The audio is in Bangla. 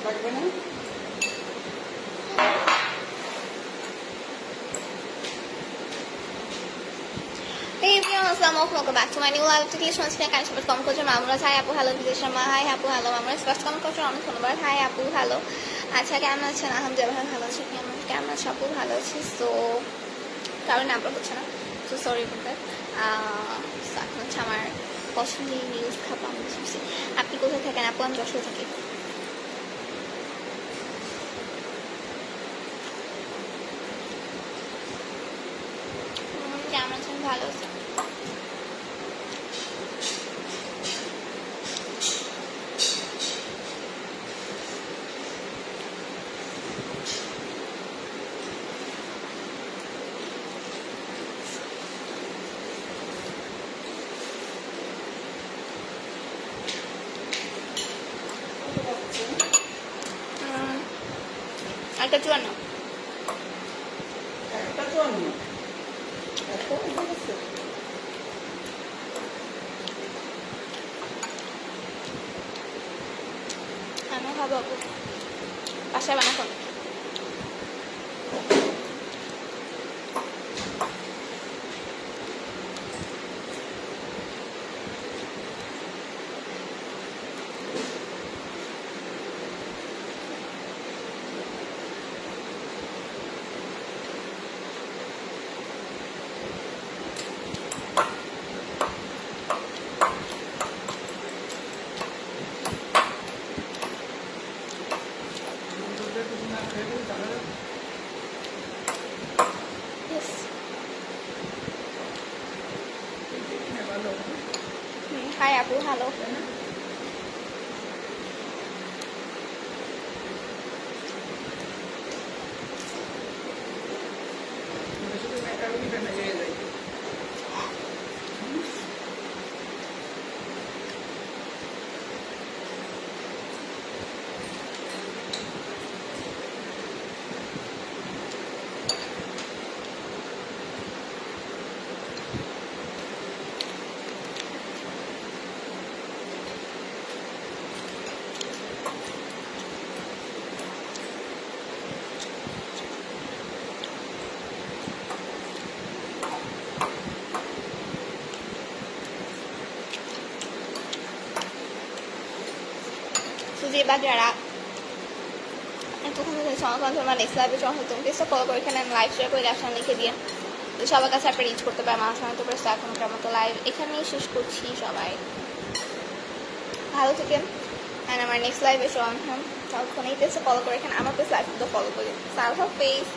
লাগবে না। Hey everyone, welcome back to my new live video. শুনছিলেন কারণ সবাই কমেন্ট করছে মামুরাজ হাই আপু হ্যালো, বিদেশ শর্মা হাই আপু হ্যালো, মামুরাজ ফার্স্ট কমেন্ট করছে অনেক ধন্যবাদ। হাই আপু হ্যালো। আচ্ছা কেমন আছেন? আলহামদুলিল্লাহ ভালো আছি। কেমন আছে আপু? ভালো আছি। সো কারণ নাম্বার হচ্ছে না, সো সরি ফর দ্যাট। এখন হচ্ছে আমার পছন্দের নিউজ খাবো আমি বুঝছি। আপনি কোথায় থাকেন আপু? আমি যশোরে থাকি। কেমন আছেন? ভালো আছি। একটা 54 একটা 54 এত হয়েছে। আমি খাবো আপু, বাসায় বানাবো। Yes. হাই আপু হ্যালো। সুজি বাজারা এতক্ষণ ধরে সমাগম তোমার নেক্সট লাইভে যখন তুমি পেজটা ফলো করে এখানে লাইভ শেয়ার করে ক্যাপশন লিখে দিয়ে সবার কাছে একটা রিচ করতে পারে মানুষ অনেক পেজটা এখনকার মতো লাইভ এখানেই শেষ করছি। সবাই ভালো থাকেন অ্যান্ড আমার নেক্সট লাইভে সব তখন এই পেজটা ফলো করে এখানে আমার পেজ লাইভ ফলো করে আল্লাহ হাফেজ।